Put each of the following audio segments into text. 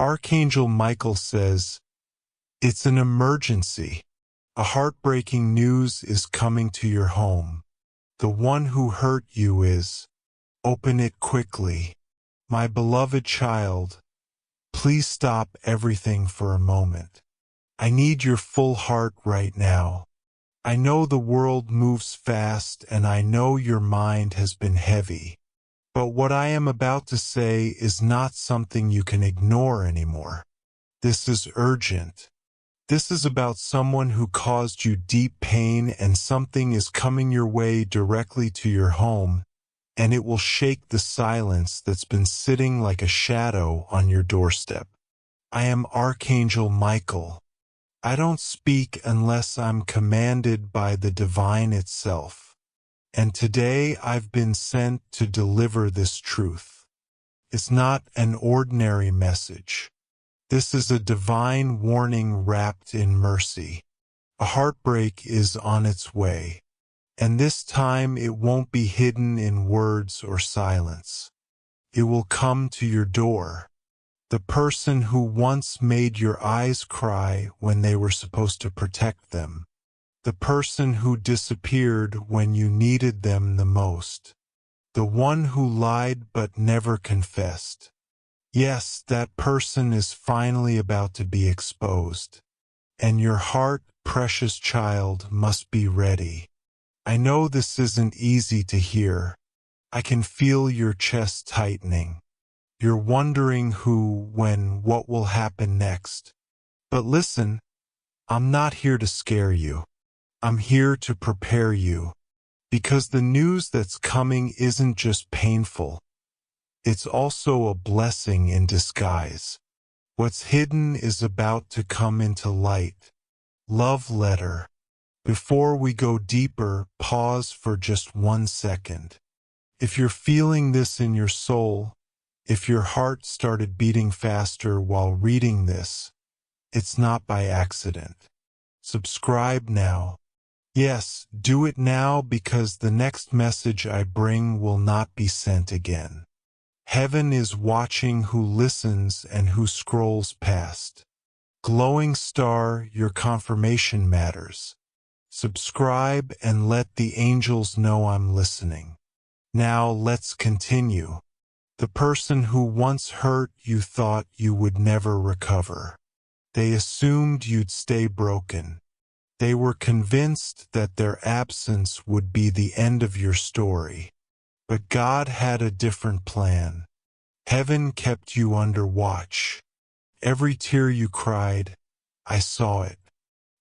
Archangel Michael says, "It's an emergency. A heartbreaking news is coming to your home. The one who hurt you is. Open it quickly. My beloved child, please stop everything for a moment. I need your full heart right now. I know the world moves fast and I know your mind has been heavy. But what I am about to say is not something you can ignore anymore. This is urgent. This is about someone who caused you deep pain, and something is coming your way directly to your home, and it will shake the silence that's been sitting like a shadow on your doorstep. I am Archangel Michael. I don't speak unless I'm commanded by the divine itself. And today I've been sent to deliver this truth. It's not an ordinary message. This is a divine warning wrapped in mercy. A heartbreak is on its way, and this time it won't be hidden in words or silence. It will come to your door. The person who once made your eyes cry when they were supposed to protect them. The person who disappeared when you needed them the most. The one who lied but never confessed. Yes, that person is finally about to be exposed. And your heart, precious child, must be ready. I know this isn't easy to hear. I can feel your chest tightening. You're wondering who, when, what will happen next. But listen, I'm not here to scare you. I'm here to prepare you. Because the news that's coming isn't just painful. It's also a blessing in disguise. What's hidden is about to come into light. Love letter. Before we go deeper, pause for just 1 second. If you're feeling this in your soul, if your heart started beating faster while reading this, it's not by accident. Subscribe now. Yes, do it now, because the next message I bring will not be sent again. Heaven is watching who listens and who scrolls past. Glowing star, your confirmation matters. Subscribe and let the angels know I'm listening. Now let's continue. The person who once hurt you thought you would never recover. They assumed you'd stay broken. They were convinced that their absence would be the end of your story. But God had a different plan. Heaven kept you under watch. Every tear you cried, I saw it.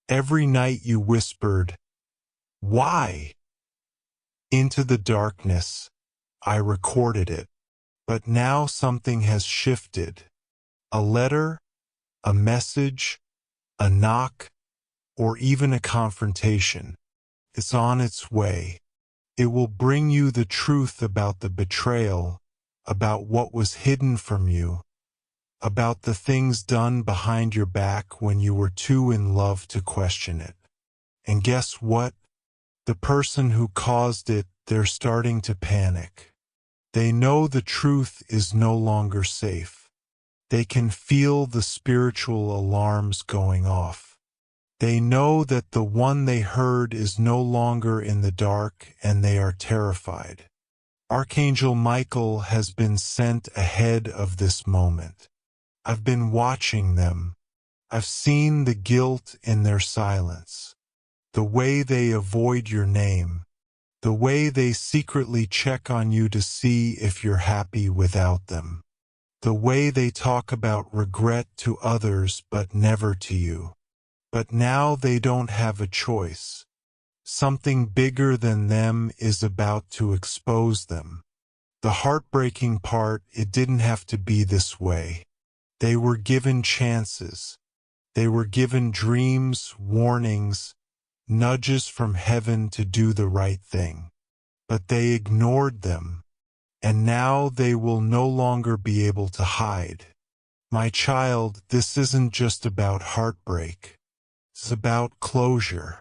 Every night you whispered, "Why?" into the darkness, I recorded it. But now something has shifted. A letter, a message, a knock, or even a confrontation. It's on its way. It will bring you the truth about the betrayal, about what was hidden from you, about the things done behind your back when you were too in love to question it. And guess what? The person who caused it, they're starting to panic. They know the truth is no longer safe. They can feel the spiritual alarms going off. They know that the one they heard is no longer in the dark, and they are terrified. Archangel Michael has been sent ahead of this moment. I've been watching them. I've seen the guilt in their silence. The way they avoid your name. The way they secretly check on you to see if you're happy without them. The way they talk about regret to others but never to you. But now they don't have a choice. Something bigger than them is about to expose them. The heartbreaking part, it didn't have to be this way. They were given chances. They were given dreams, warnings, nudges from heaven to do the right thing. But they ignored them. And now they will no longer be able to hide. My child, this isn't just about heartbreak. It's about closure.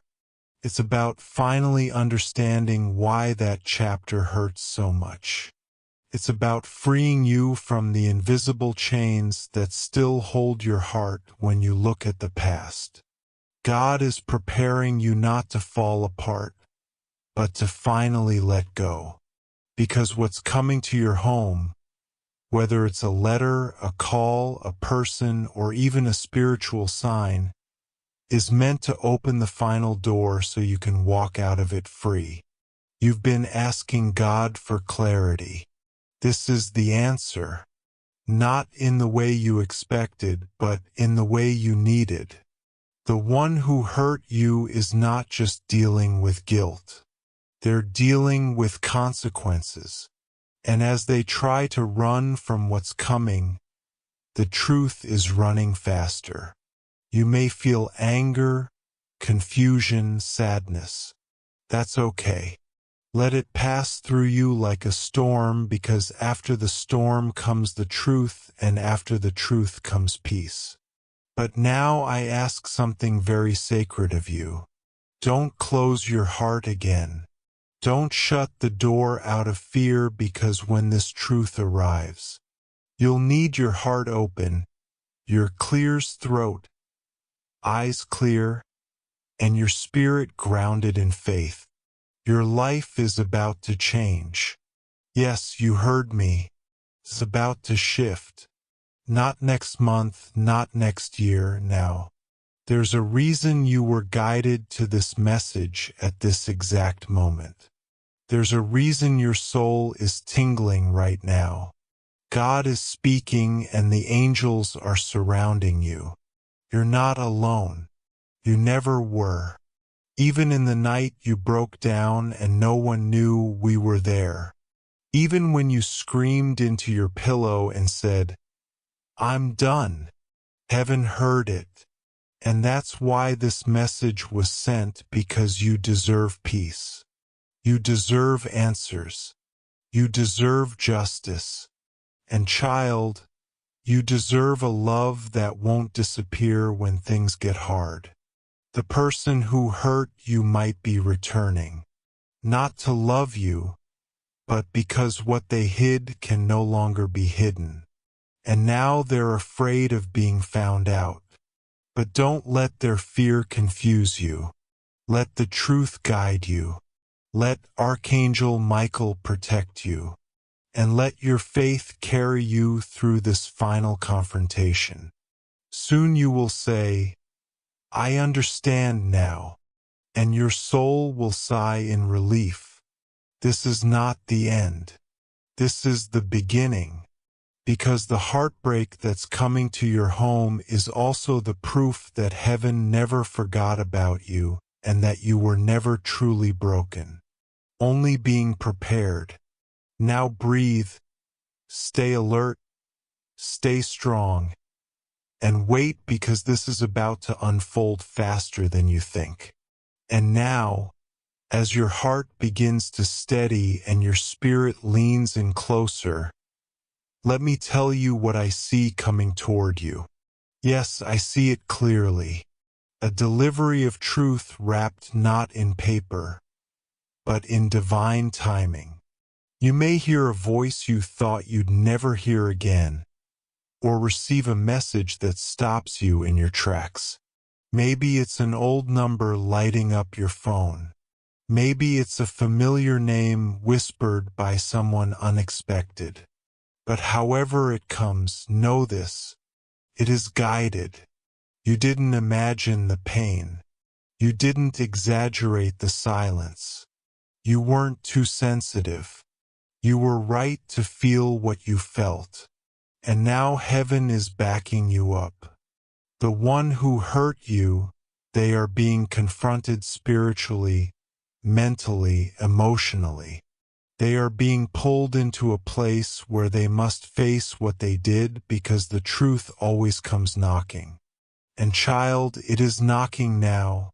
It's about finally understanding why that chapter hurts so much. It's about freeing you from the invisible chains that still hold your heart when you look at the past. God is preparing you not to fall apart, but to finally let go. Because what's coming to your home, whether it's a letter, a call, a person, or even a spiritual sign, is meant to open the final door so you can walk out of it free. You've been asking God for clarity. This is the answer. Not in the way you expected, but in the way you needed. The one who hurt you is not just dealing with guilt. They're dealing with consequences. And as they try to run from what's coming, the truth is running faster. You may feel anger, confusion, sadness. That's okay. Let it pass through you like a storm, because after the storm comes the truth, and after the truth comes peace. But now I ask something very sacred of you. Don't close your heart again. Don't shut the door out of fear, because when this truth arrives, you'll need your heart open, your clear's throat, eyes clear, and your spirit grounded in faith. Your life is about to change. Yes, you heard me. It's about to shift. Not next month, not next year, now. There's a reason you were guided to this message at this exact moment. There's a reason your soul is tingling right now. God is speaking and the angels are surrounding you. You're not alone. You never were. Even in the night you broke down and no one knew we were there. Even when you screamed into your pillow and said, "I'm done," heaven heard it. And that's why this message was sent, because you deserve peace. You deserve answers. You deserve justice. And child, you deserve a love that won't disappear when things get hard. The person who hurt you might be returning, not to love you, but because what they hid can no longer be hidden. And now they're afraid of being found out. But don't let their fear confuse you. Let the truth guide you. Let Archangel Michael protect you. And let your faith carry you through this final confrontation. Soon you will say, "I understand now," and your soul will sigh in relief. This is not the end. This is the beginning. Because the heartbreak that's coming to your home is also the proof that heaven never forgot about you and that you were never truly broken. Only being prepared. Now breathe, stay alert, stay strong, and wait, because this is about to unfold faster than you think. And now, as your heart begins to steady and your spirit leans in closer, let me tell you what I see coming toward you. Yes, I see it clearly. A delivery of truth wrapped not in paper, but in divine timing. You may hear a voice you thought you'd never hear again, or receive a message that stops you in your tracks. Maybe it's an old number lighting up your phone. Maybe it's a familiar name whispered by someone unexpected. But however it comes, know this: it is guided. You didn't imagine the pain. You didn't exaggerate the silence. You weren't too sensitive. You were right to feel what you felt. And now heaven is backing you up. The one who hurt you, they are being confronted spiritually, mentally, emotionally. They are being pulled into a place where they must face what they did, because the truth always comes knocking. And child, it is knocking now,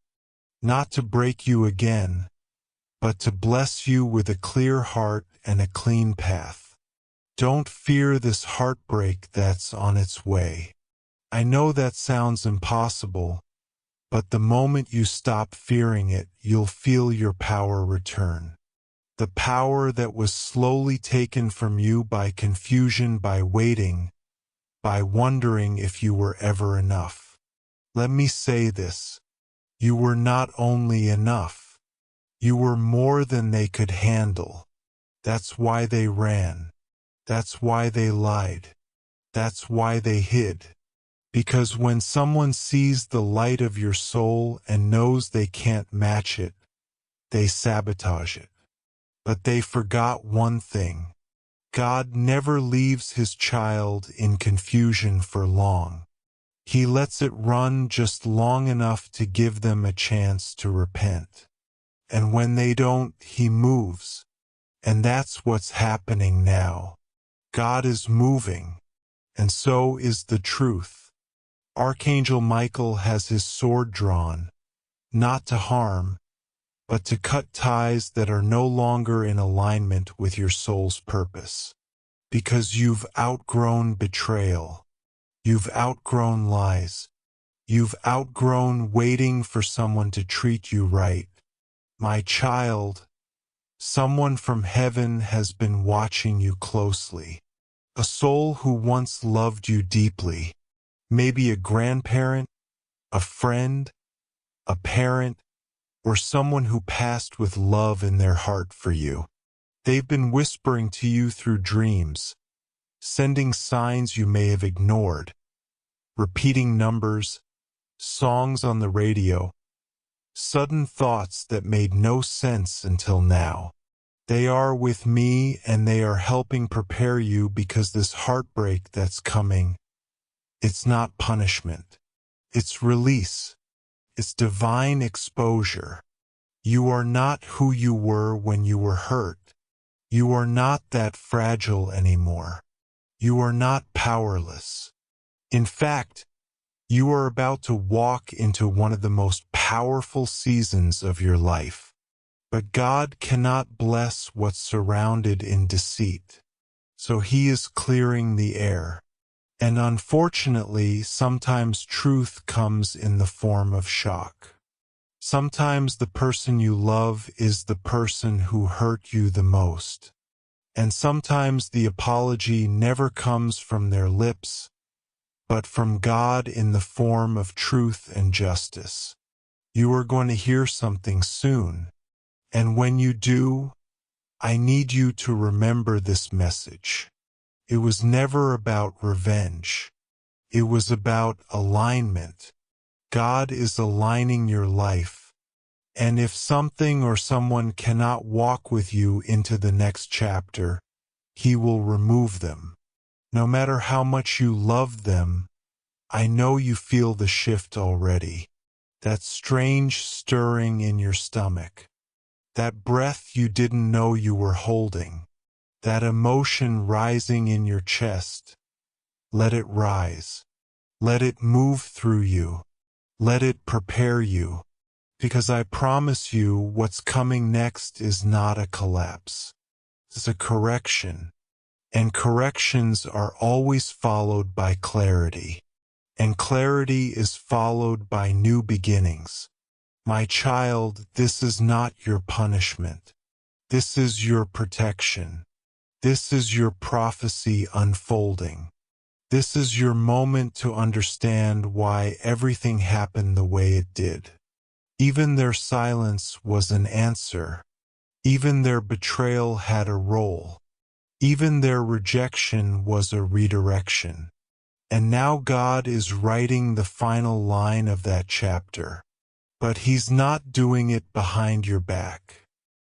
not to break you again, but to bless you with a clear heart and a clean path. Don't fear this heartbreak that's on its way. I know that sounds impossible, but the moment you stop fearing it, you'll feel your power return. the power that was slowly taken from you by confusion, by waiting, by wondering if you were ever enough. Let me say this. You were not only enough. You were more than they could handle. That's why they ran. That's why they lied. That's why they hid. Because when someone sees the light of your soul and knows they can't match it, they sabotage it. But they forgot one thing. God never leaves his child in confusion for long. He lets it run just long enough to give them a chance to repent. And when they don't, he moves. And that's what's happening now. God is moving. And so is the truth. Archangel Michael has his sword drawn, not to harm, but to cut ties that are no longer in alignment with your soul's purpose. Because you've outgrown betrayal. You've outgrown lies. You've outgrown waiting for someone to treat you right. My child, someone from heaven has been watching you closely. A soul who once loved you deeply. Maybe a grandparent, a friend, a parent, or someone who passed with love in their heart for you. They've been whispering to you through dreams, sending signs you may have ignored, repeating numbers, songs on the radio, sudden thoughts that made no sense until now. They are with me and they are helping prepare you because this heartbreak that's coming, it's not punishment. It's release. It's divine exposure. You are not who you were when you were hurt. You are not that fragile anymore. You are not powerless. In fact, you are about to walk into one of the most powerful seasons of your life. But God cannot bless what's surrounded in deceit. So he is clearing the air. And unfortunately, sometimes truth comes in the form of shock. Sometimes the person you love is the person who hurt you the most. And sometimes the apology never comes from their lips, but from God in the form of truth and justice. You are going to hear something soon. And when you do, I need you to remember this message. It was never about revenge. It was about alignment. God is aligning your life. And if something or someone cannot walk with you into the next chapter, he will remove them. No matter how much you love them, I know you feel the shift already. That strange stirring in your stomach. That breath you didn't know you were holding. That emotion rising in your chest. Let it rise. Let it move through you. Let it prepare you. Because I promise you what's coming next is not a collapse. It's a correction. And corrections are always followed by clarity. And clarity is followed by new beginnings. My child, this is not your punishment. This is your protection. This is your prophecy unfolding. This is your moment to understand why everything happened the way it did. Even their silence was an answer. Even their betrayal had a role. Even their rejection was a redirection. And now God is writing the final line of that chapter. But he's not doing it behind your back.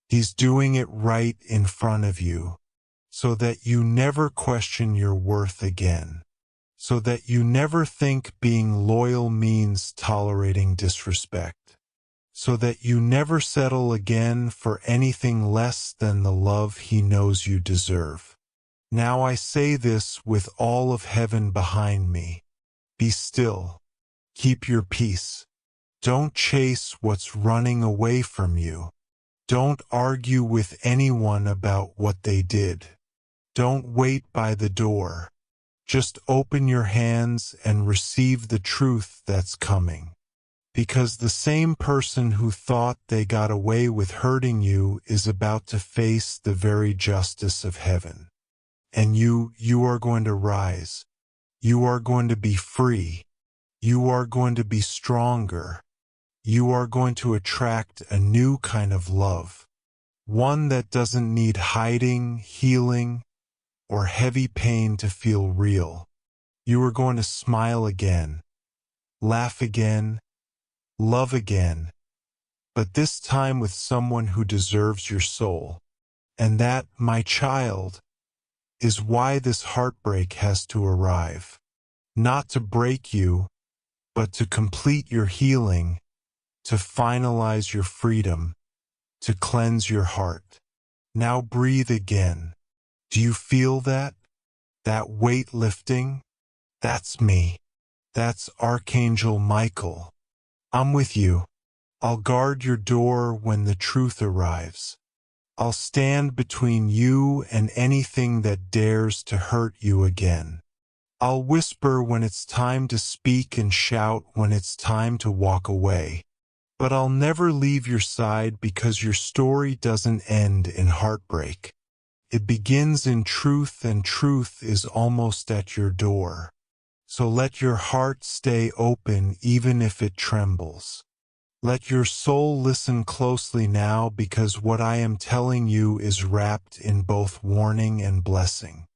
He's doing it right in front of you, so that you never question your worth again. So that you never think being loyal means tolerating disrespect. So that you never settle again for anything less than the love he knows you deserve. Now I say this with all of heaven behind me. Be still. Keep your peace. Don't chase what's running away from you. Don't argue with anyone about what they did. Don't wait by the door. Just open your hands and receive the truth that's coming. Because the same person who thought they got away with hurting you is about to face the very justice of heaven. And you are going to rise. You are going to be free. You are going to be stronger. You are going to attract a new kind of love. One that doesn't need hiding, healing, or heavy pain to feel real. You are going to smile again, laugh again, love again, but this time with someone who deserves your soul. And that, my child, is why this heartbreak has to arrive. Not to break you, but to complete your healing, to finalize your freedom, to cleanse your heart. Now breathe again. Do you feel that? That weight lifting? That's me. That's Archangel Michael. I'm with you. I'll guard your door when the truth arrives. I'll stand between you and anything that dares to hurt you again. I'll whisper when it's time to speak and shout when it's time to walk away. But I'll never leave your side because your story doesn't end in heartbreak. It begins in truth, and truth is almost at your door. So let your heart stay open even if it trembles. Let your soul listen closely now, because what I am telling you is wrapped in both warning and blessing.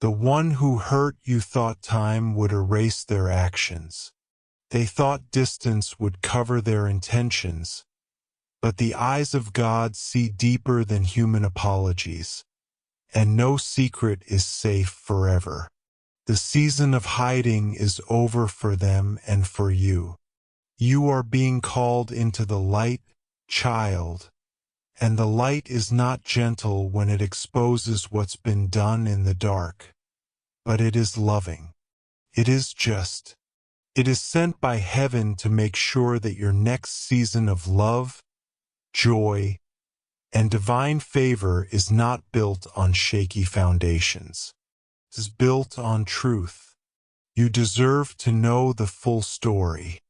The one who hurt you thought time would erase their actions. They thought distance would cover their intentions. But the eyes of God see deeper than human apologies. And no secret is safe forever. The season of hiding is over for them and for you. You are being called into the light, child. And the light is not gentle when it exposes what's been done in the dark. But it is loving. It is just. It is sent by heaven to make sure that your next season of love, joy, and divine favor is not built on shaky foundations. It is built on truth. You deserve to know the full story.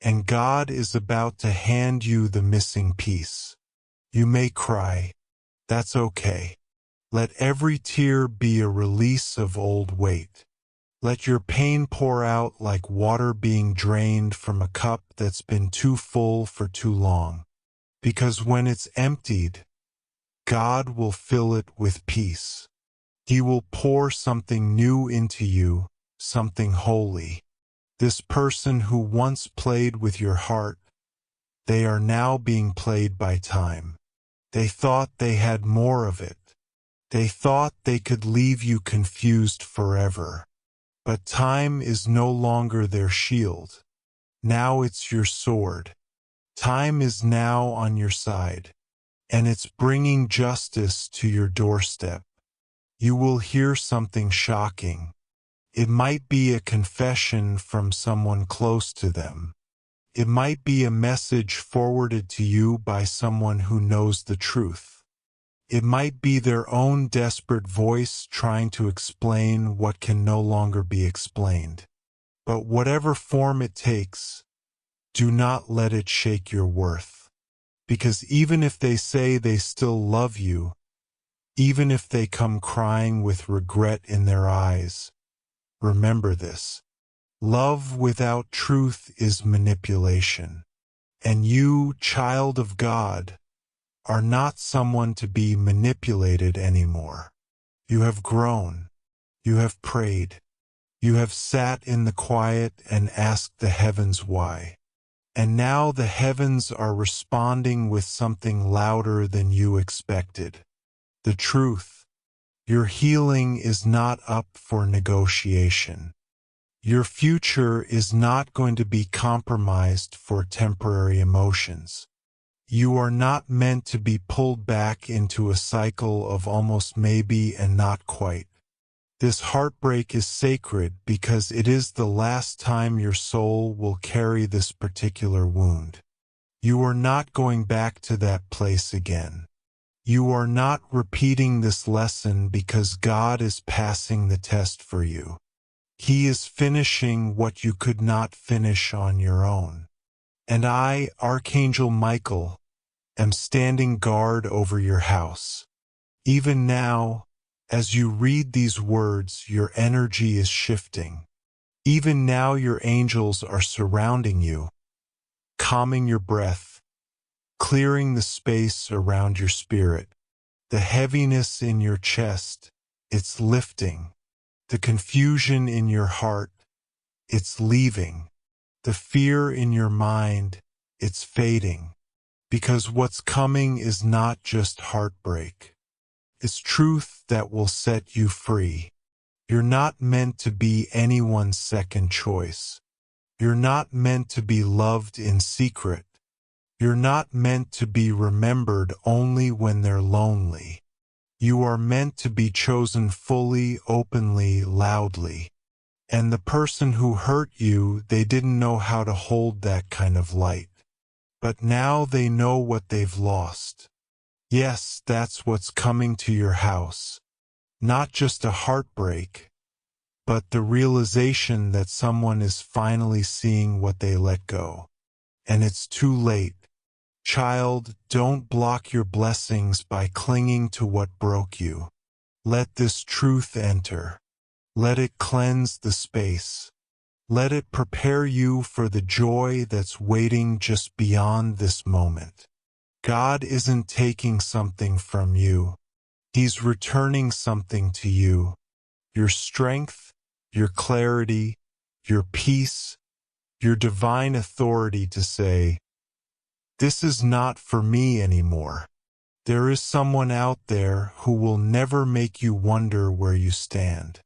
And God is about to hand you the missing piece. You may cry. That's okay. Let every tear be a release of old weight. Let your pain pour out like water being drained from a cup that's been too full for too long. Because when it's emptied, God will fill it with peace. He will pour something new into you, something holy. This person who once played with your heart, they are now being played by time. They thought they had more of it. They thought they could leave you confused forever. But time is no longer their shield. Now it's your sword. Time is now on your side, and it's bringing justice to your doorstep. You will hear something shocking. It might be a confession from someone close to them. It might be a message forwarded to you by someone who knows the truth. It might be their own desperate voice trying to explain what can no longer be explained. But whatever form it takes, do not let it shake your worth. Because even if they say they still love you, even if they come crying with regret in their eyes, remember this. Love without truth is manipulation. And you, child of God, are not someone to be manipulated anymore. You have grown. You have prayed. You have sat in the quiet and asked the heavens why. And now the heavens are responding with something louder than you expected. The truth. Your healing is not up for negotiation. Your future is not going to be compromised for temporary emotions. You are not meant to be pulled back into a cycle of almost maybe and not quite. This heartbreak is sacred because it is the last time your soul will carry this particular wound. You are not going back to that place again. You are not repeating this lesson because God is passing the test for you. He is finishing what you could not finish on your own. And I, Archangel Michael, am standing guard over your house. Even now, as you read these words, your energy is shifting. Even now your angels are surrounding you, calming your breath, clearing the space around your spirit. The heaviness in your chest, it's lifting. The confusion in your heart, it's leaving. The fear in your mind, it's fading. Because what's coming is not just heartbreak. It's truth that will set you free. You're not meant to be anyone's second choice. You're not meant to be loved in secret. You're not meant to be remembered only when they're lonely. You are meant to be chosen fully, openly, loudly. And the person who hurt you, they didn't know how to hold that kind of light. But now they know what they've lost. Yes, that's what's coming to your house. Not just a heartbreak, but the realization that someone is finally seeing what they let go. And it's too late. Child, don't block your blessings by clinging to what broke you. Let this truth enter. Let it cleanse the space. Let it prepare you for the joy that's waiting just beyond this moment. God isn't taking something from you. He's returning something to you. Your strength, your clarity, your peace, your divine authority to say, "This is not for me anymore." There is someone out there who will never make you wonder where you stand.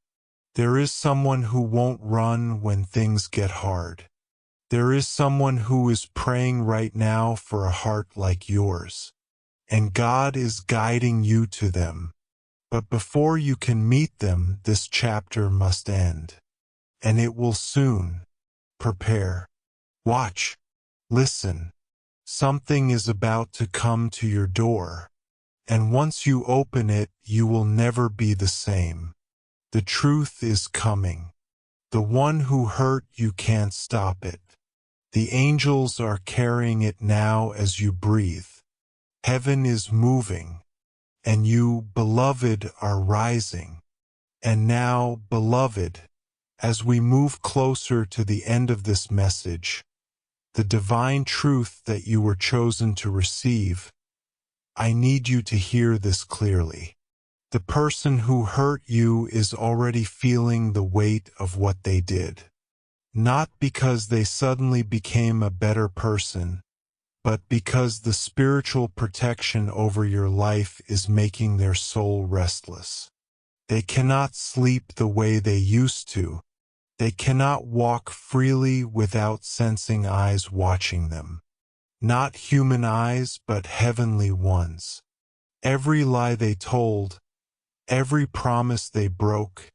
There is someone who won't run when things get hard. There is someone who is praying right now for a heart like yours. And God is guiding you to them. But before you can meet them, this chapter must end. And it will soon. Prepare. Watch. Listen. Something is about to come to your door. And once you open it, you will never be the same. The truth is coming. The one who hurt you can't stop it. The angels are carrying it now as you breathe. Heaven is moving. And you, beloved, are rising. And now, beloved, as we move closer to the end of this message, the divine truth that you were chosen to receive, I need you to hear this clearly. The person who hurt you is already feeling the weight of what they did. Not because they suddenly became a better person, but because the spiritual protection over your life is making their soul restless. They cannot sleep the way they used to. They cannot walk freely without sensing eyes watching them. Not human eyes, but heavenly ones. Every lie they told, every promise they broke,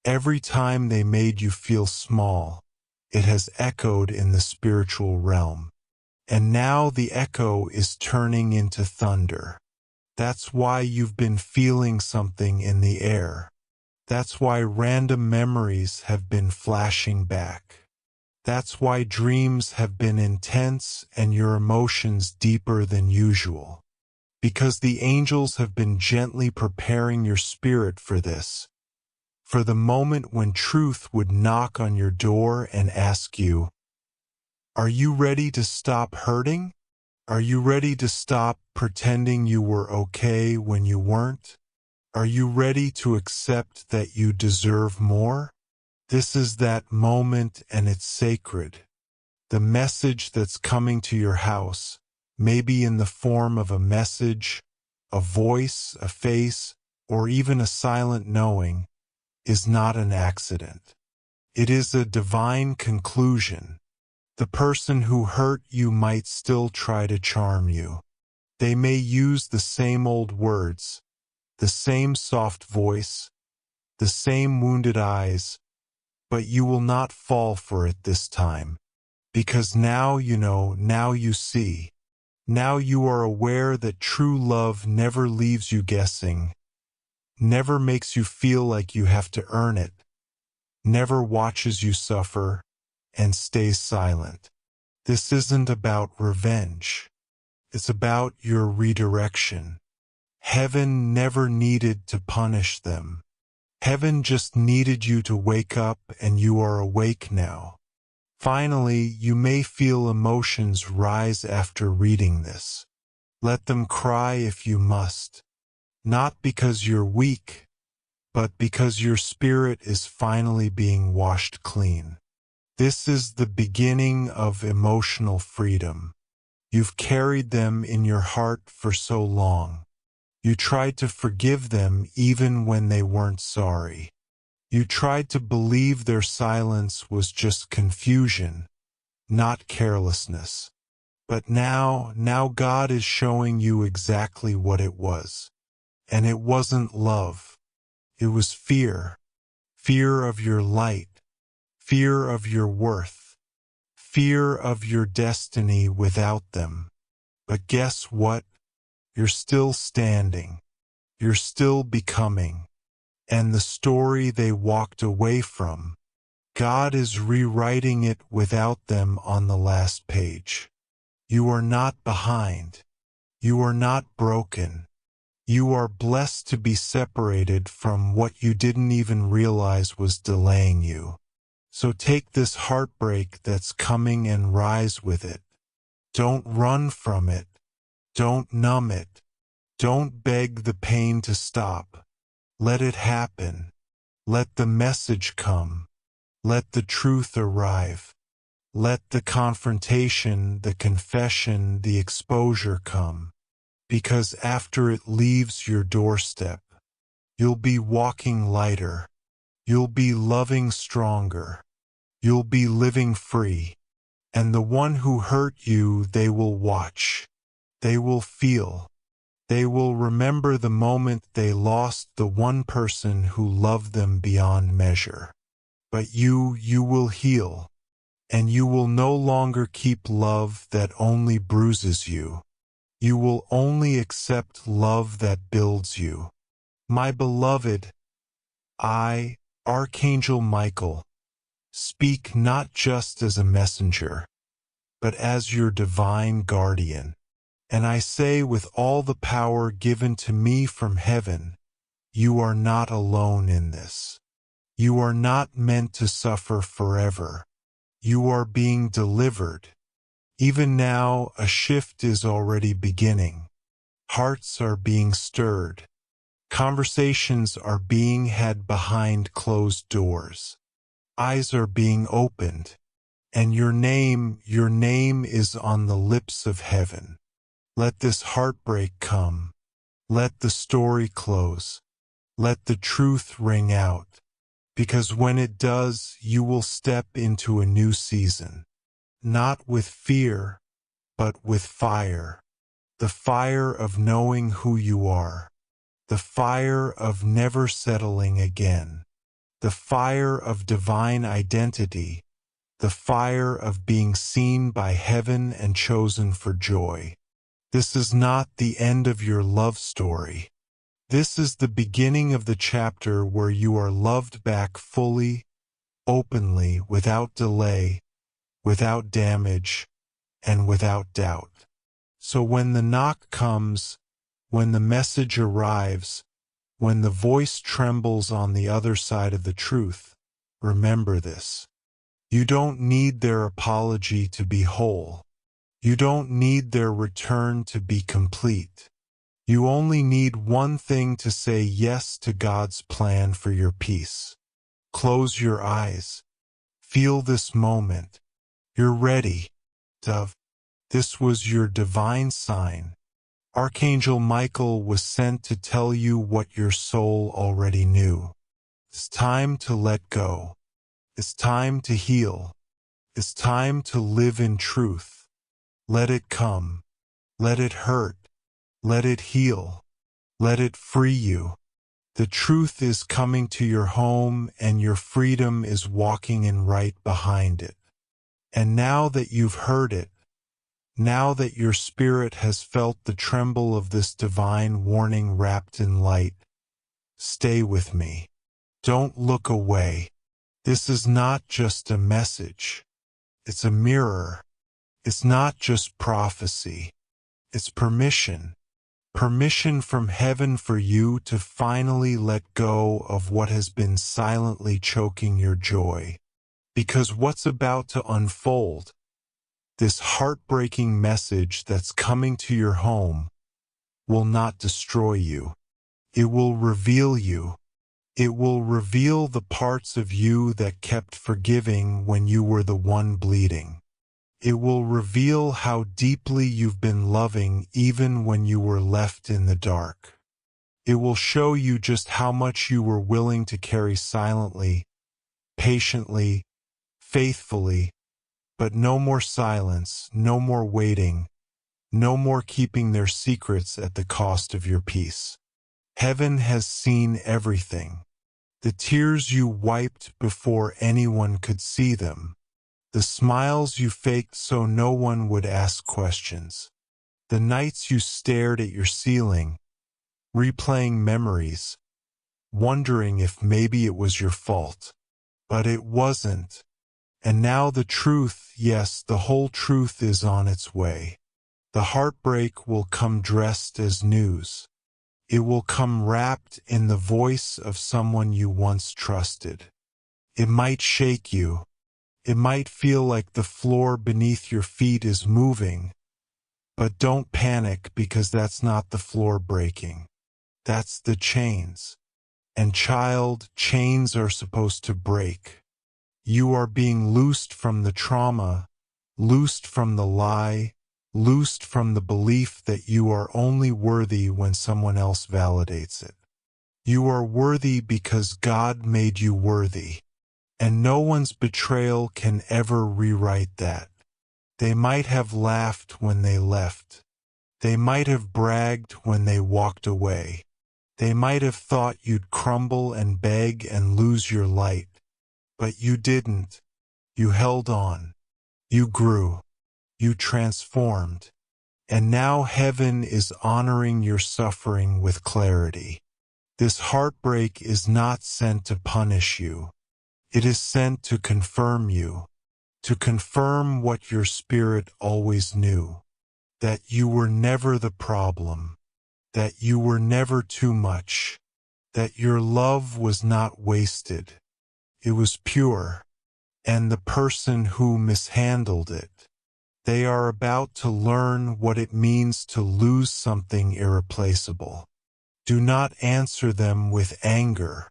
every time they made you feel small, it has echoed in the spiritual realm. And now the echo is turning into thunder. That's why you've been feeling something in the air. That's why random memories have been flashing back. That's why dreams have been intense and your emotions deeper than usual. Because the angels have been gently preparing your spirit for this. For the moment when truth would knock on your door and ask you, "Are you ready to stop hurting? Are you ready to stop pretending you were okay when you weren't? Are you ready to accept that you deserve more?" This is that moment, and it's sacred. The message that's coming to your house, maybe in the form of a message, a voice, a face, or even a silent knowing, is not an accident. It is a divine conclusion. The person who hurt you might still try to charm you. They may use the same old words, the same soft voice, the same wounded eyes, but you will not fall for it this time. Because now you know, now you see. Now you are aware that true love never leaves you guessing, never makes you feel like you have to earn it, never watches you suffer, and stays silent. This isn't about revenge. It's about your redirection. Heaven never needed to punish them. Heaven just needed you to wake up, and you are awake now. Finally, you may feel emotions rise after reading this. Let them cry if you must. Not because you're weak, but because your spirit is finally being washed clean. This is the beginning of emotional freedom. You've carried them in your heart for so long. You tried to forgive them even when they weren't sorry. You tried to believe their silence was just confusion, not carelessness. But now God is showing you exactly what it was. And it wasn't love. It was fear. Fear of your light. Fear of your worth. Fear of your destiny without them. But guess what? You're still standing. You're still becoming. And the story they walked away from, God is rewriting it without them on the last page. You are not behind. You are not broken. You are blessed to be separated from what you didn't even realize was delaying you. So take this heartbreak that's coming and rise with it. Don't run from it. Don't numb it. Don't beg the pain to stop. Let it happen. Let the message come. Let the truth arrive. Let the confrontation, the confession, the exposure come. Because after it leaves your doorstep, you'll be walking lighter. You'll be loving stronger. You'll be living free. And the one who hurt you, they will watch. They will feel. They will remember the moment they lost the one person who loved them beyond measure. But you will heal. And you will no longer keep love that only bruises you. You will only accept love that builds you. My beloved, I, Archangel Michael, speak not just as a messenger, but as your divine guardian. And I say with all the power given to me from heaven, you are not alone in this. You are not meant to suffer forever. You are being delivered. Even now, a shift is already beginning. Hearts are being stirred. Conversations are being had behind closed doors. Eyes are being opened. And your name is on the lips of heaven. Let this heartbreak come. Let the story close. Let the truth ring out. Because when it does, you will step into a new season. Not with fear, but with fire. The fire of knowing who you are. The fire of never settling again. The fire of divine identity. The fire of being seen by heaven and chosen for joy. This is not the end of your love story. This is the beginning of the chapter where you are loved back fully, openly, without delay, without damage, and without doubt. So when the knock comes, when the message arrives, when the voice trembles on the other side of the truth, remember this. You don't need their apology to be whole. You don't need their return to be complete. You only need one thing to say yes to God's plan for your peace. Close your eyes. Feel this moment. You're ready, dove. This was your divine sign. Archangel Michael was sent to tell you what your soul already knew. It's time to let go. It's time to heal. It's time to live in truth. Let it come. Let it hurt. Let it heal. Let it free you. The truth is coming to your home, and your freedom is walking in right behind it. And now that you've heard it, now that your spirit has felt the tremble of this divine warning wrapped in light, stay with me. Don't look away. This is not just a message. It's a mirror. It's not just prophecy. It's permission. Permission from heaven for you to finally let go of what has been silently choking your joy. Because what's about to unfold, this heartbreaking message that's coming to your home, will not destroy you. It will reveal you. It will reveal the parts of you that kept forgiving when you were the one bleeding. It will reveal how deeply you've been loving even when you were left in the dark. It will show you just how much you were willing to carry silently, patiently, faithfully, but no more silence, no more waiting, no more keeping their secrets at the cost of your peace. Heaven has seen everything. The tears you wiped before anyone could see them. The smiles you faked so no one would ask questions. The nights you stared at your ceiling, replaying memories, wondering if maybe it was your fault. But it wasn't. And now the truth, yes, the whole truth is on its way. The heartbreak will come dressed as news. It will come wrapped in the voice of someone you once trusted. It might shake you. It might feel like the floor beneath your feet is moving. But don't panic, because that's not the floor breaking. That's the chains. And child, chains are supposed to break. You are being loosed from the trauma, loosed from the lie, loosed from the belief that you are only worthy when someone else validates it. You are worthy because God made you worthy. And no one's betrayal can ever rewrite that. They might have laughed when they left. They might have bragged when they walked away. They might have thought you'd crumble and beg and lose your light. But you didn't. You held on. You grew. You transformed. And now heaven is honoring your suffering with clarity. This heartbreak is not sent to punish you. It is sent to confirm you, to confirm what your spirit always knew, that you were never the problem, that you were never too much, that your love was not wasted. It was pure, and the person who mishandled it, they are about to learn what it means to lose something irreplaceable. Do not answer them with anger.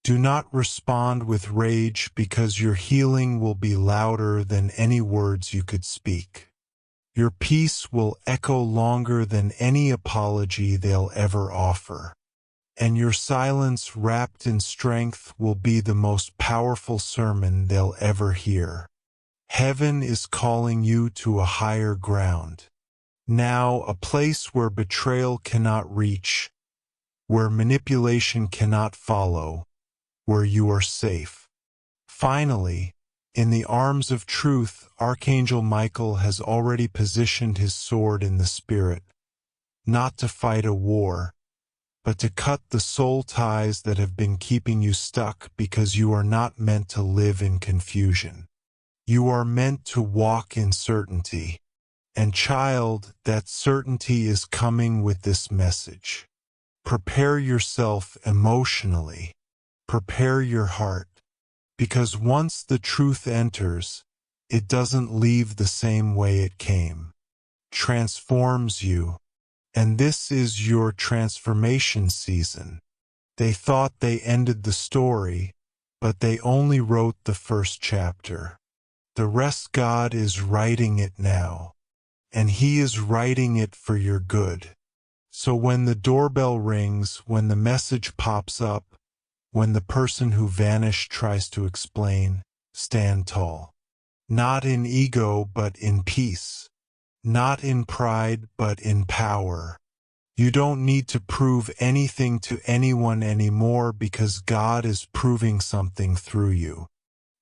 Do not respond with rage, because your healing will be louder than any words you could speak. Your peace will echo longer than any apology they'll ever offer. And your silence wrapped in strength will be the most powerful sermon they'll ever hear. Heaven is calling you to a higher ground. Now, a place where betrayal cannot reach, where manipulation cannot follow, where you are safe. Finally, in the arms of truth, Archangel Michael has already positioned his sword in the spirit, not to fight a war, but to cut the soul ties that have been keeping you stuck, because you are not meant to live in confusion. You are meant to walk in certainty. And child, that certainty is coming with this message. Prepare yourself emotionally. Prepare your heart, because once the truth enters, it doesn't leave the same way it came. Transforms you, and this is your transformation season. They thought they ended the story, but they only wrote the first chapter. The rest God is writing it now, and He is writing it for your good. So when the doorbell rings, when the message pops up, when the person who vanished tries to explain, stand tall. Not in ego, but in peace. Not in pride, but in power. You don't need to prove anything to anyone anymore, because God is proving something through you.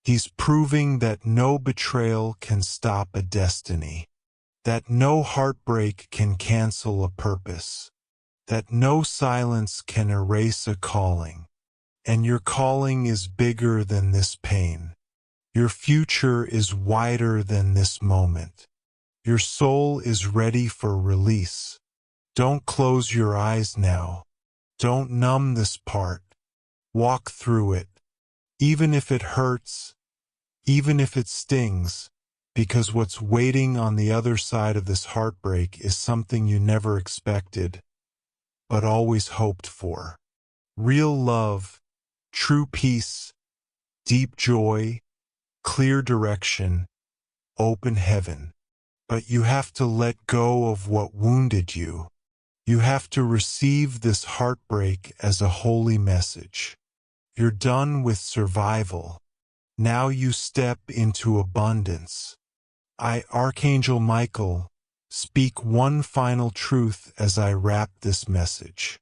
He's proving that no betrayal can stop a destiny. That no heartbreak can cancel a purpose. That no silence can erase a calling. And your calling is bigger than this pain. Your future is wider than this moment. Your soul is ready for release. Don't close your eyes now. Don't numb this part. Walk through it. Even if it hurts, even if it stings, because what's waiting on the other side of this heartbreak is something you never expected, but always hoped for. Real love, true peace, deep joy, clear direction, open heaven. But you have to let go of what wounded you. You have to receive this heartbreak as a holy message. You're done with survival. Now you step into abundance. I, Archangel Michael, speak one final truth as I wrap this message.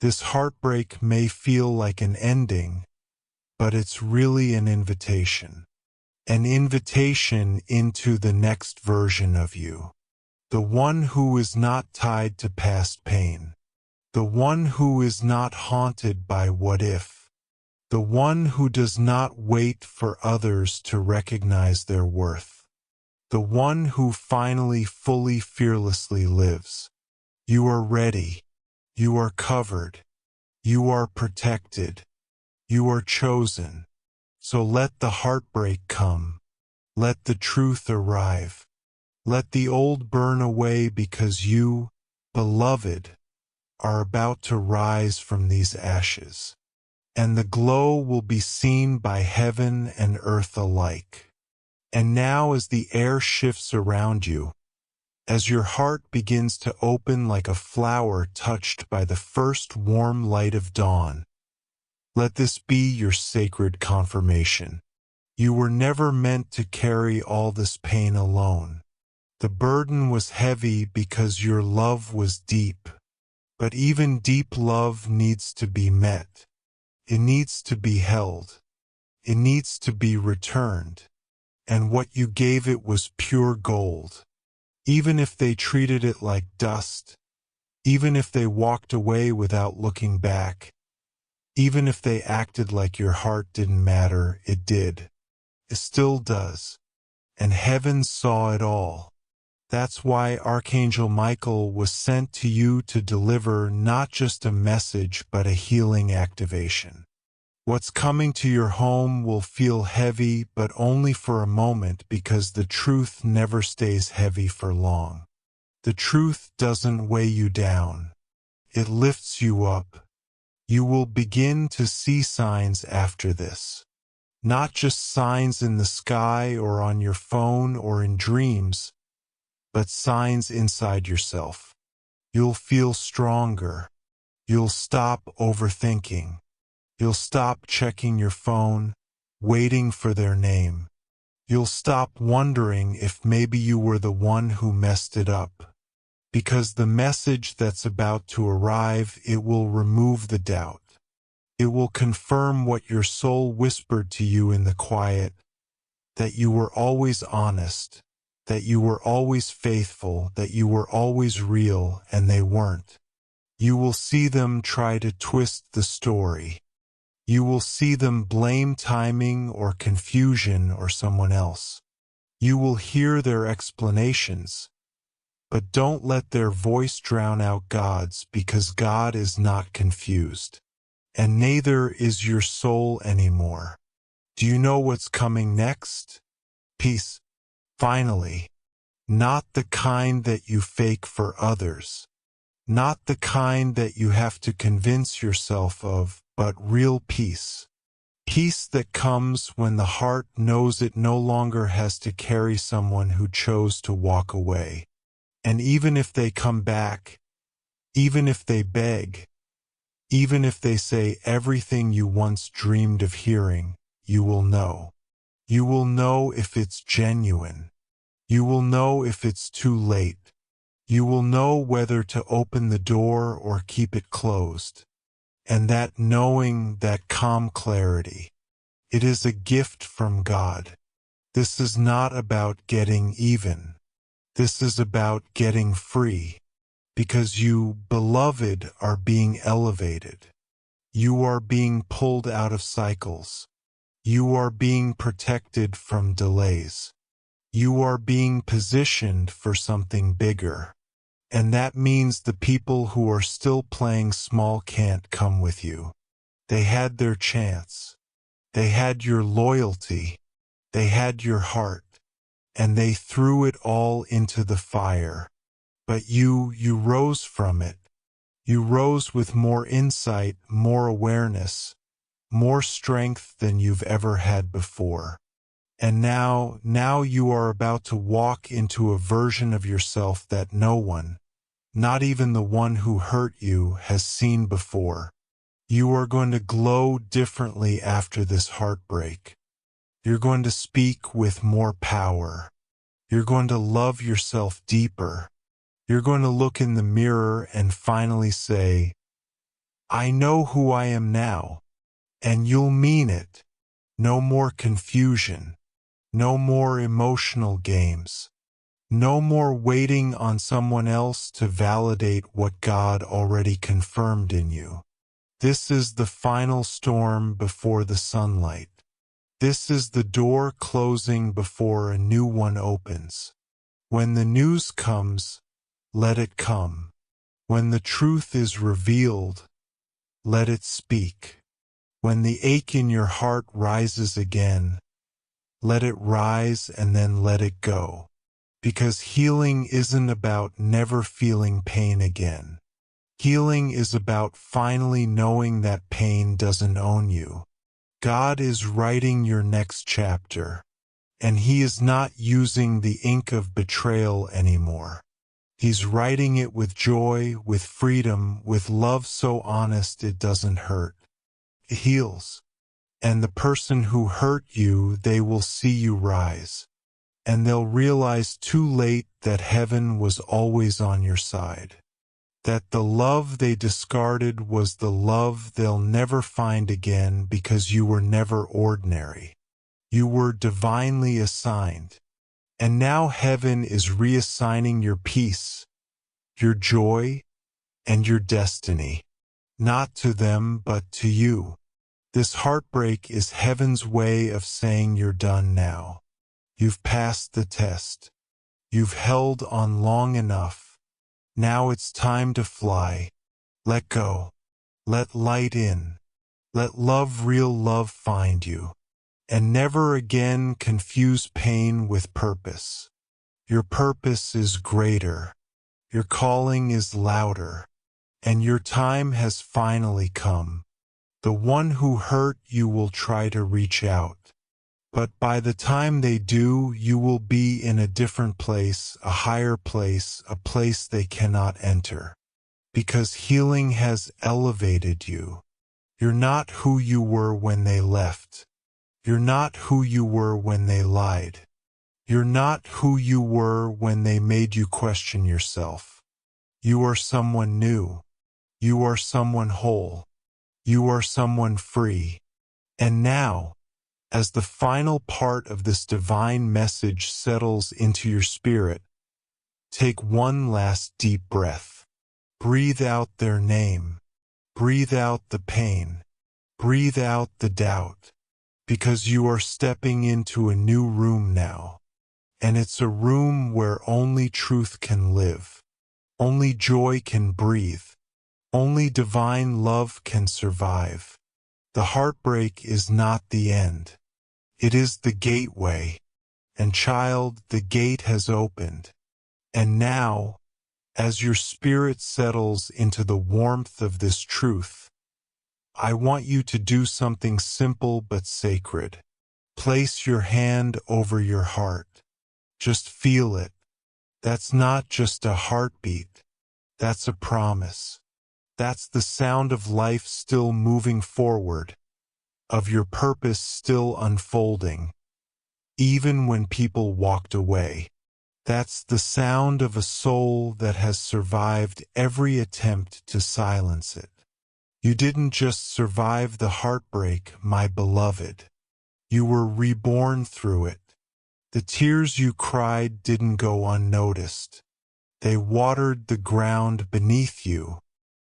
This heartbreak may feel like an ending, but it's really an invitation. An invitation into the next version of you. The one who is not tied to past pain. The one who is not haunted by what if. The one who does not wait for others to recognize their worth. The one who finally fully fearlessly lives. You are ready. You are covered. You are protected. You are chosen. So let the heartbreak come. Let the truth arrive. Let the old burn away because you, beloved, are about to rise from these ashes. And the glow will be seen by heaven and earth alike. And now as the air shifts around you, as your heart begins to open like a flower touched by the first warm light of dawn, let this be your sacred confirmation. You were never meant to carry all this pain alone. The burden was heavy because your love was deep. But even deep love needs to be met. It needs to be held. It needs to be returned. And what you gave it was pure gold. Even if they treated it like dust, even if they walked away without looking back, even if they acted like your heart didn't matter, it did. It still does. And heaven saw it all. That's why Archangel Michael was sent to you to deliver not just a message but a healing activation. What's coming to your home will feel heavy, but only for a moment, because the truth never stays heavy for long. The truth doesn't weigh you down. It lifts you up. You will begin to see signs after this. Not just signs in the sky or on your phone or in dreams, but signs inside yourself. You'll feel stronger. You'll stop overthinking. You'll stop checking your phone, waiting for their name. You'll stop wondering if maybe you were the one who messed it up. Because the message that's about to arrive, it will remove the doubt. It will confirm what your soul whispered to you in the quiet, that you were always honest, that you were always faithful, that you were always real, and they weren't. You will see them try to twist the story. You will see them blame timing or confusion or someone else. You will hear their explanations, but don't let their voice drown out God's, because God is not confused. And neither is your soul anymore. Do you know what's coming next? Peace. Finally. Not the kind that you fake for others. Not the kind that you have to convince yourself of, but real peace. Peace that comes when the heart knows it no longer has to carry someone who chose to walk away. And even if they come back, even if they beg, even if they say everything you once dreamed of hearing, you will know. You will know if it's genuine. You will know if it's too late. You will know whether to open the door or keep it closed. And that knowing, that calm clarity, it is a gift from God. This is not about getting even. This is about getting free. Because you, beloved, are being elevated. You are being pulled out of cycles. You are being protected from delays. You are being positioned for something bigger. And that means the people who are still playing small can't come with you. They had their chance. They had your loyalty. They had your heart. And they threw it all into the fire. But you rose from it. You rose with more insight, more awareness, more strength than you've ever had before. And now you are about to walk into a version of yourself that no one, not even the one who hurt you, has seen before. You are going to glow differently after this heartbreak. You're going to speak with more power. You're going to love yourself deeper. You're going to look in the mirror and finally say, I know who I am now. And you'll mean it. No more confusion. No more emotional games. No more waiting on someone else to validate what God already confirmed in you. This is the final storm before the sunlight. This is the door closing before a new one opens. When the news comes, let it come. When the truth is revealed, let it speak. When the ache in your heart rises again, let it rise and then let it go. Because healing isn't about never feeling pain again. Healing is about finally knowing that pain doesn't own you. God is writing your next chapter, and He is not using the ink of betrayal anymore. He's writing it with joy, with freedom, with love so honest it doesn't hurt. It heals. And the person who hurt you, they will see you rise. And they'll realize too late that heaven was always on your side. That the love they discarded was the love they'll never find again because you were never ordinary. You were divinely assigned. And now heaven is reassigning your peace, your joy, and your destiny. Not to them, but to you. This heartbreak is heaven's way of saying you're done now. You've passed the test. You've held on long enough. Now it's time to fly. Let go. Let light in. Let love, real love, find you. And never again confuse pain with purpose. Your purpose is greater. Your calling is louder. And your time has finally come. The one who hurt you will try to reach out. But by the time they do, you will be in a different place, a higher place, a place they cannot enter. Because healing has elevated you. You're not who you were when they left. You're not who you were when they lied. You're not who you were when they made you question yourself. You are someone new. You are someone whole. You are someone free. And now, as the final part of this divine message settles into your spirit, take one last deep breath. Breathe out their name. Breathe out the pain. Breathe out the doubt. Because you are stepping into a new room now. And it's a room where only truth can live. Only joy can breathe. Only divine love can survive. The heartbreak is not the end. It is the gateway. And child, the gate has opened. And now, as your spirit settles into the warmth of this truth, I want you to do something simple but sacred. Place your hand over your heart. Just feel it. That's not just a heartbeat. That's a promise. That's the sound of life still moving forward, of your purpose still unfolding, even when people walked away. That's the sound of a soul that has survived every attempt to silence it. You didn't just survive the heartbreak, my beloved. You were reborn through it. The tears you cried didn't go unnoticed. They watered the ground beneath you.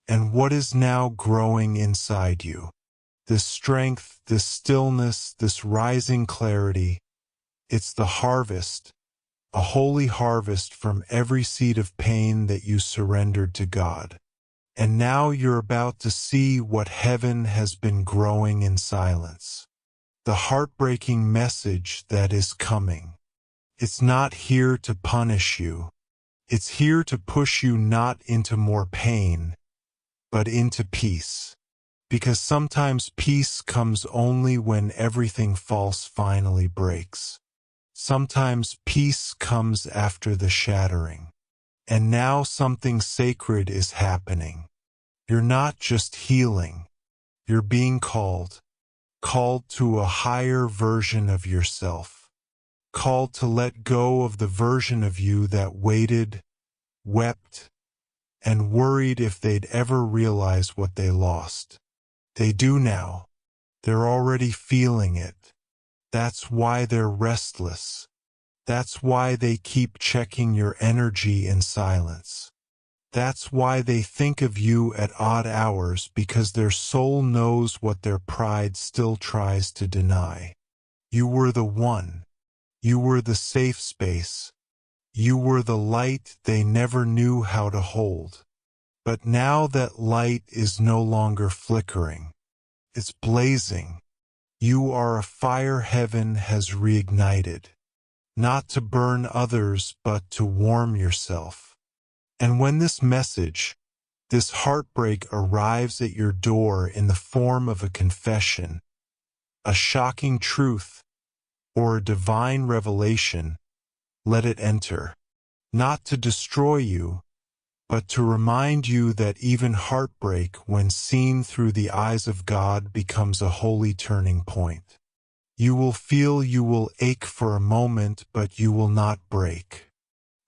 And what is now growing inside you? This strength, this stillness, this rising clarity, it's the harvest, a holy harvest from every seed of pain that you surrendered to God. And now you're about to see what heaven has been growing in silence. The heartbreaking message that is coming. It's not here to punish you. It's here to push you not into more pain, but into peace. Because sometimes peace comes only when everything false finally breaks. Sometimes peace comes after the shattering. And now something sacred is happening. You're not just healing. You're being called to a higher version of yourself. Called to let go of the version of you that waited, wept, and worried if they'd ever realize what they lost. They do now. They're already feeling it. That's why they're restless. That's why they keep checking your energy in silence. That's why they think of you at odd hours, because their soul knows what their pride still tries to deny. You were the one. You were the safe space. You were the light they never knew how to hold. But now that light is no longer flickering. It's blazing. You are a fire heaven has reignited. Not to burn others, but to warm yourself. And when this message, this heartbreak arrives at your door in the form of a confession, a shocking truth, or a divine revelation, let it enter. Not to destroy you, but to remind you that even heartbreak, when seen through the eyes of God, becomes a holy turning point. You will feel, you will ache for a moment, but you will not break.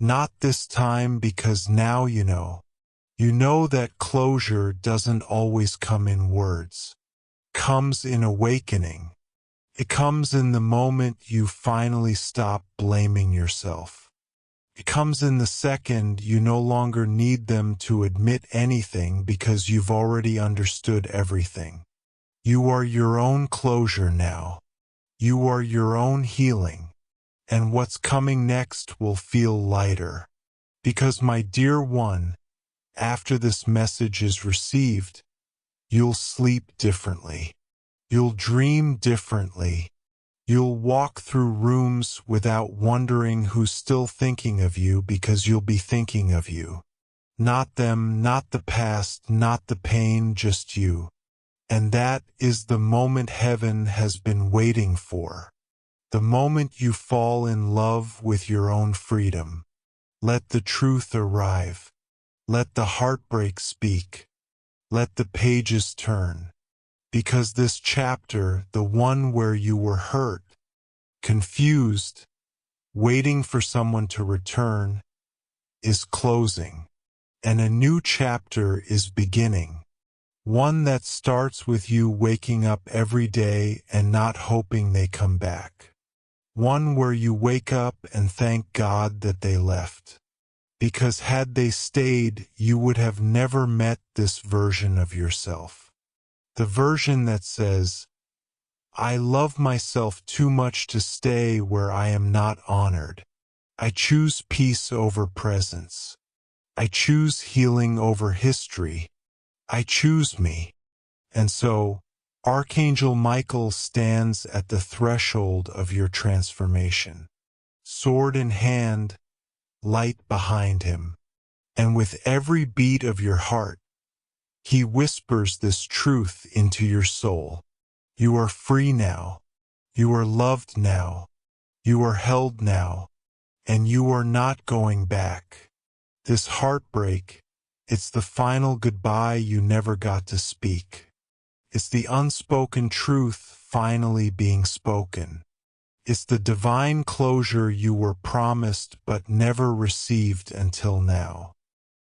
Not this time, because now you know. You know that closure doesn't always come in words. It comes in awakening. It comes in the moment you finally stop blaming yourself. It comes in the second you no longer need them to admit anything, because you've already understood everything. You are your own closure now. You are your own healing. And what's coming next will feel lighter. Because, my dear one, after this message is received, you'll sleep differently. You'll dream differently. You'll walk through rooms without wondering who's still thinking of you, because you'll be thinking of you. Not them, not the past, not the pain, just you. And that is the moment heaven has been waiting for. The moment you fall in love with your own freedom. Let the truth arrive. Let the heartbreak speak. Let the pages turn. Because this chapter, the one where you were hurt, confused, waiting for someone to return, is closing. And a new chapter is beginning. One that starts with you waking up every day and not hoping they come back. One where you wake up and thank God that they left. Because had they stayed, you would have never met this version of yourself. The version that says, I love myself too much to stay where I am not honored. I choose peace over presence. I choose healing over history. I choose me. And so, Archangel Michael stands at the threshold of your transformation. Sword in hand, light behind him. And with every beat of your heart, he whispers this truth into your soul. You are free now. You are loved now. You are held now. And you are not going back. This heartbreak, it's the final goodbye you never got to speak. It's the unspoken truth finally being spoken. It's the divine closure you were promised but never received until now.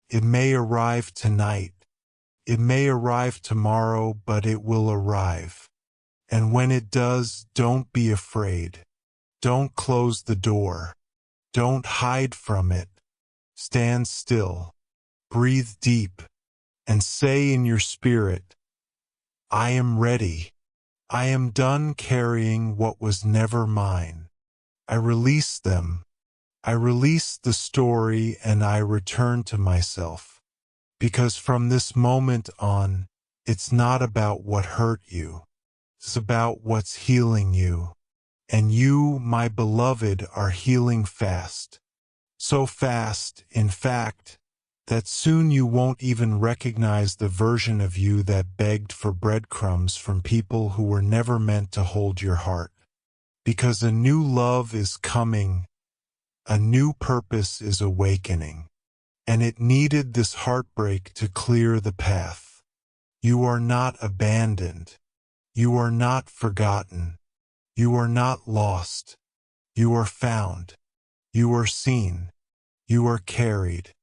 It may arrive tonight. It may arrive tomorrow, but it will arrive. And when it does, don't be afraid. Don't close the door. Don't hide from it. Stand still. Breathe deep. And say in your spirit, I am ready. I am done carrying what was never mine. I release them. I release the story and I return to myself. Because from this moment on, it's not about what hurt you. It's about what's healing you. And you, my beloved, are healing fast. So fast, in fact, that soon you won't even recognize the version of you that begged for breadcrumbs from people who were never meant to hold your heart. Because a new love is coming, a new purpose is awakening. And it needed this heartbreak to clear the path. You are not abandoned. You are not forgotten. You are not lost. You are found. You are seen. You are carried.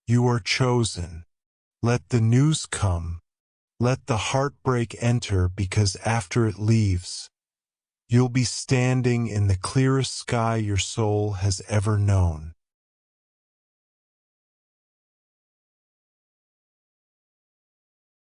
You are chosen. Let the news come. Let the heartbreak enter, because after it leaves, you'll be standing in the clearest sky your soul has ever known.